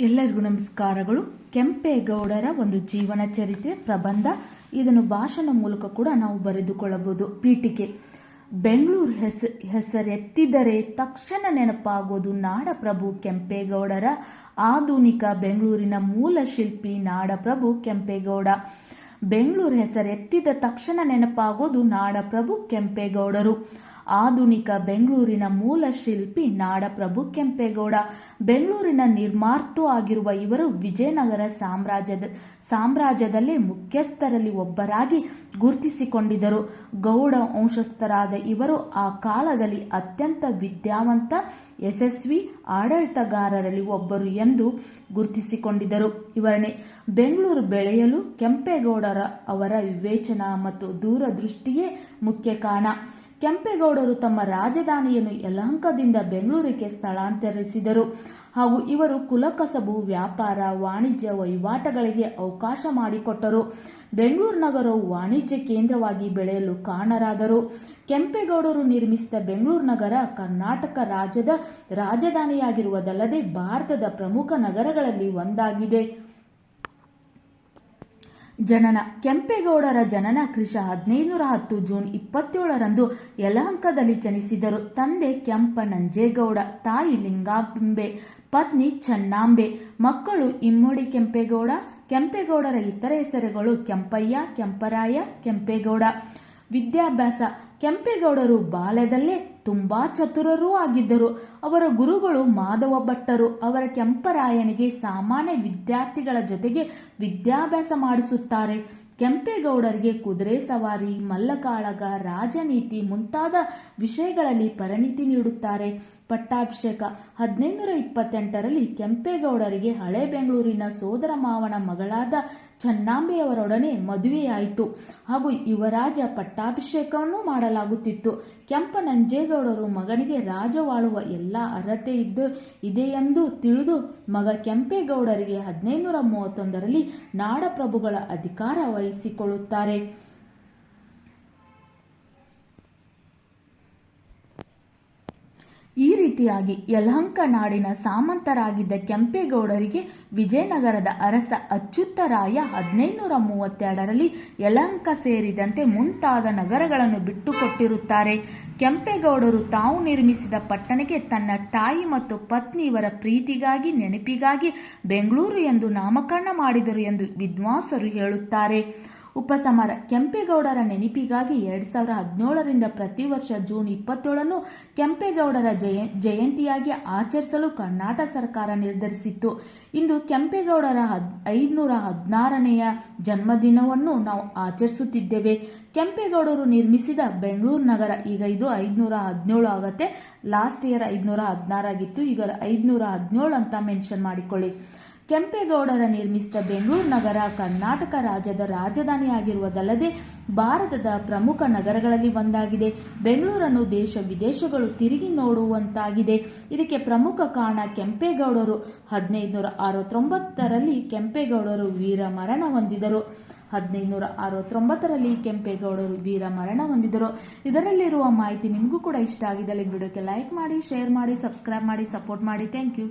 ಎಲ್ಲರಿಗೂ ನಮಸ್ಕಾರಗಳು. ಕೆಂಪೇಗೌಡರ ಒಂದು ಜೀವನ ಚರಿತ್ರೆ ಪ್ರಬಂಧ. ಇದನ್ನು ಭಾಷಣ ಮೂಲಕ ಕೂಡ ನಾವು ಬರೆದುಕೊಳ್ಳಬಹುದು. ಪೀಠಿಕೆ: ಬೆಂಗಳೂರು ಹೆಸರೆತ್ತಿದರೆ ತಕ್ಷಣ ನೆನಪಾಗೋದು ನಾಡಪ್ರಭು ಕೆಂಪೇಗೌಡರ. ಆಧುನಿಕ ಬೆಂಗಳೂರಿನ ಮೂಲ ಶಿಲ್ಪಿ ನಾಡಪ್ರಭು ಕೆಂಪೇಗೌಡ. ಬೆಂಗಳೂರು ಹೆಸರೆತ್ತಿದ ತಕ್ಷಣ ನೆನಪಾಗೋದು ನಾಡಪ್ರಭು ಕೆಂಪೇಗೌಡರು. ಆಧುನಿಕ ಬೆಂಗಳೂರಿನ ಮೂಲ ಶಿಲ್ಪಿ ನಾಡಪ್ರಭು ಕೆಂಪೇಗೌಡ. ಬೆಂಗಳೂರಿನ ನಿರ್ಮಾತೃ ಆಗಿರುವ ಇವರು ವಿಜಯನಗರ ಸಾಮ್ರಾಜ್ಯದಲ್ಲೇ ಮುಖ್ಯಸ್ಥರಲ್ಲಿ ಒಬ್ಬರಾಗಿ ಗುರುತಿಸಿಕೊಂಡಿದ್ದರು. ಗೌಡ ವಂಶಸ್ಥರಾದ ಇವರು ಆ ಕಾಲದಲ್ಲಿ ಅತ್ಯಂತ ವಿದ್ಯಾವಂತ, ಯಶಸ್ವಿ ಆಡಳಿತಗಾರರಲ್ಲಿ ಒಬ್ಬರು ಎಂದು ಗುರುತಿಸಿಕೊಂಡಿದ್ದರು. ವಿವರಣೆ: ಬೆಂಗಳೂರು ಬೆಳೆಯಲು ಕೆಂಪೇಗೌಡರ ಅವರ ವಿವೇಚನ ಮತ್ತು ದೂರದೃಷ್ಟಿಯೇ ಮುಖ್ಯ ಕಾರಣ. ಕೆಂಪೇಗೌಡರು ತಮ್ಮ ರಾಜಧಾನಿಯನ್ನು ಯಲಹಂಕದಿಂದ ಬೆಂಗಳೂರಿಗೆ ಸ್ಥಳಾಂತರಿಸಿದರು ಹಾಗೂ ಇವರು ಕುಲಕಸಬು, ವ್ಯಾಪಾರ, ವಾಣಿಜ್ಯ ವಹಿವಾಟುಗಳಿಗೆ ಅವಕಾಶ ಮಾಡಿಕೊಟ್ಟರು. ಬೆಂಗಳೂರು ನಗರವು ವಾಣಿಜ್ಯ ಕೇಂದ್ರವಾಗಿ ಬೆಳೆಯಲು ಕಾರಣರಾದರು. ಕೆಂಪೇಗೌಡರು ನಿರ್ಮಿಸಿದ ಬೆಂಗಳೂರು ನಗರ ಕರ್ನಾಟಕ ರಾಜ್ಯದ ರಾಜಧಾನಿಯಾಗಿರುವುದಲ್ಲದೆ ಭಾರತದ ಪ್ರಮುಖ ನಗರಗಳಲ್ಲಿ ಒಂದಾಗಿದೆ. ಜನನ: ಕೆಂಪೇಗೌಡರ ಜನನ ಕ್ರಿಶ 1510 ಜೂನ್ 27ರಂದು ಯಲಹಂಕದಲ್ಲಿ ಜನಿಸಿದರು. ತಂದೆ ಕೆಂಪನಂಜೇಗೌಡ, ತಾಯಿ ಲಿಂಗಾಂಬೆ, ಪತ್ನಿ ಚೆನ್ನಾಂಬೆ. ಮಕ್ಕಳು: ಇಮ್ಮಡಿ ಕೆಂಪೇಗೌಡ. ಕೆಂಪೇಗೌಡರ ಇತರ ಹೆಸರುಗಳು ಕೆಂಪಯ್ಯ, ಕೆಂಪರಾಯ, ಕೆಂಪೇಗೌಡ. ವಿದ್ಯಾಭ್ಯಾಸ: ಕೆಂಪೇಗೌಡರು ಬಾಲ್ಯದಲ್ಲೇ ತುಂಬಾ ಚತುರರೂ ಆಗಿದ್ದರು. ಅವರ ಗುರುಗಳು ಮಾಧವ ಭಟ್ಟರು. ಅವರ ಕೆಂಪರಾಯನಿಗೆ ಸಾಮಾನ್ಯ ವಿದ್ಯಾರ್ಥಿಗಳ ಜೊತೆಗೆ ವಿದ್ಯಾಭ್ಯಾಸ ಮಾಡಿಸುತ್ತಾರೆ. ಕೆಂಪೇಗೌಡರಿಗೆ ಕುದುರೆ ಸವಾರಿ, ಮಲ್ಲಕಾಳಗ, ರಾಜನೀತಿ ಮುಂತಾದ ವಿಷಯಗಳಲ್ಲಿ ಪರಿಣಿತಿ ನೀಡುತ್ತಾರೆ. ಪಟ್ಟಾಭಿಷೇಕ: 1528ರಲ್ಲಿ ಕೆಂಪೇಗೌಡರಿಗೆ ಹಳೆ ಬೆಂಗಳೂರಿನ ಸೋದರ ಮಾವನ ಮಗಳಾದ ಚೆನ್ನಾಂಬೆಯವರೊಡನೆ ಮದುವೆಯಾಯಿತು ಹಾಗೂ ಯುವರಾಜ ಪಟ್ಟಾಭಿಷೇಕವನ್ನು ಮಾಡಲಾಗುತ್ತಿತ್ತು. ಕೆಂಪನಂಜೇಗೌಡರು ಮಗನಿಗೆ ರಾಜ್ಯವಾಳುವ ಎಲ್ಲ ಅರ್ಹತೆ ಇದೆಯೆಂದು ತಿಳಿದು ಮಗ ಕೆಂಪೇಗೌಡರಿಗೆ 1531ರಲ್ಲಿ ನಾಡಪ್ರಭುಗಳ ಅಧಿಕಾರ ವಹಿಸಿಕೊಳ್ಳುತ್ತಾರೆ. ಈ ರೀತಿಯಾಗಿ ಯಲಹಂಕ ನಾಡಿನ ಸಾಮಂತರಾಗಿದ್ದ ಕೆಂಪೇಗೌಡರಿಗೆ ವಿಜಯನಗರದ ಅರಸ ಅಚ್ಯುತರಾಯ 1532ರಲ್ಲಿ ಯಲಹಂಕ ಸೇರಿದಂತೆ ಮುಂತಾದ ನಗರಗಳನ್ನು ಬಿಟ್ಟುಕೊಟ್ಟಿರುತ್ತಾರೆ. ಕೆಂಪೇಗೌಡರು ತಾವು ನಿರ್ಮಿಸಿದ ಪಟ್ಟಣಕ್ಕೆ ತನ್ನ ತಾಯಿ ಮತ್ತು ಪತ್ನಿ ಇವರ ಪ್ರೀತಿಗಾಗಿ, ನೆನಪಿಗಾಗಿ ಬೆಂಗಳೂರು ಎಂದು ನಾಮಕರಣ ಮಾಡಿದರು ಎಂದು ವಿದ್ವಾಂಸರು ಹೇಳುತ್ತಾರೆ. ಉಪಸಂಹಾರ: ಕೆಂಪೇಗೌಡರ ನೆನಪಿಗಾಗಿ 2017ರಿಂದ ಪ್ರತಿ ವರ್ಷ ಜೂನ್ 27ನ್ನು ಕೆಂಪೇಗೌಡರ ಜಯಂತಿಯಾಗಿ ಆಚರಿಸಲು ಕರ್ನಾಟಕ ಸರ್ಕಾರ ನಿರ್ಧರಿಸಿತ್ತು. ಇಂದು ಕೆಂಪೇಗೌಡರ 516ನೆಯ ಜನ್ಮದಿನವನ್ನು ನಾವು ಆಚರಿಸುತ್ತಿದ್ದೇವೆ. ಕೆಂಪೇಗೌಡರು ನಿರ್ಮಿಸಿದ ಬೆಂಗಳೂರು ನಗರ, ಈಗ ಇದು 517 ಆಗುತ್ತೆ. ಲಾಸ್ಟ್ ಇಯರ್ 516 ಆಗಿತ್ತು, ಈಗ 517 ಅಂತ ಮೆನ್ಷನ್ ಮಾಡಿಕೊಳ್ಳಿ. ಕೆಂಪೇಗೌಡರ ನಿರ್ಮಿಸಿದ ಬೆಂಗಳೂರು ನಗರ ಕರ್ನಾಟಕ ರಾಜ್ಯದ ರಾಜಧಾನಿಯಾಗಿರುವುದಲ್ಲದೆ ಭಾರತದ ಪ್ರಮುಖ ನಗರಗಳಲ್ಲಿ ಒಂದಾಗಿದೆ. ಬೆಂಗಳೂರನ್ನು ದೇಶ ವಿದೇಶಗಳು ತಿರುಗಿ ನೋಡುವಂತಾಗಿದೆ. ಇದಕ್ಕೆ ಪ್ರಮುಖ ಕಾರಣ ಕೆಂಪೇಗೌಡರು. 1569ರಲ್ಲಿ ಕೆಂಪೇಗೌಡರು ವೀರಮರಣ ಹೊಂದಿದರು. 1569ರಲ್ಲಿ ಕೆಂಪೇಗೌಡರು ವೀರಮರಣ ಹೊಂದಿದರು. ಇದರಲ್ಲಿರುವ ಮಾಹಿತಿ ನಿಮಗೂ ಕೂಡ ಇಷ್ಟ ಆಗಿದ್ದಲ್ಲಿ ವಿಡಿಯೋಕ್ಕೆ ಲೈಕ್ ಮಾಡಿ, ಶೇರ್ ಮಾಡಿ, ಸಬ್ಸ್ಕ್ರೈಬ್ ಮಾಡಿ, ಸಪೋರ್ಟ್ ಮಾಡಿ. Thank you.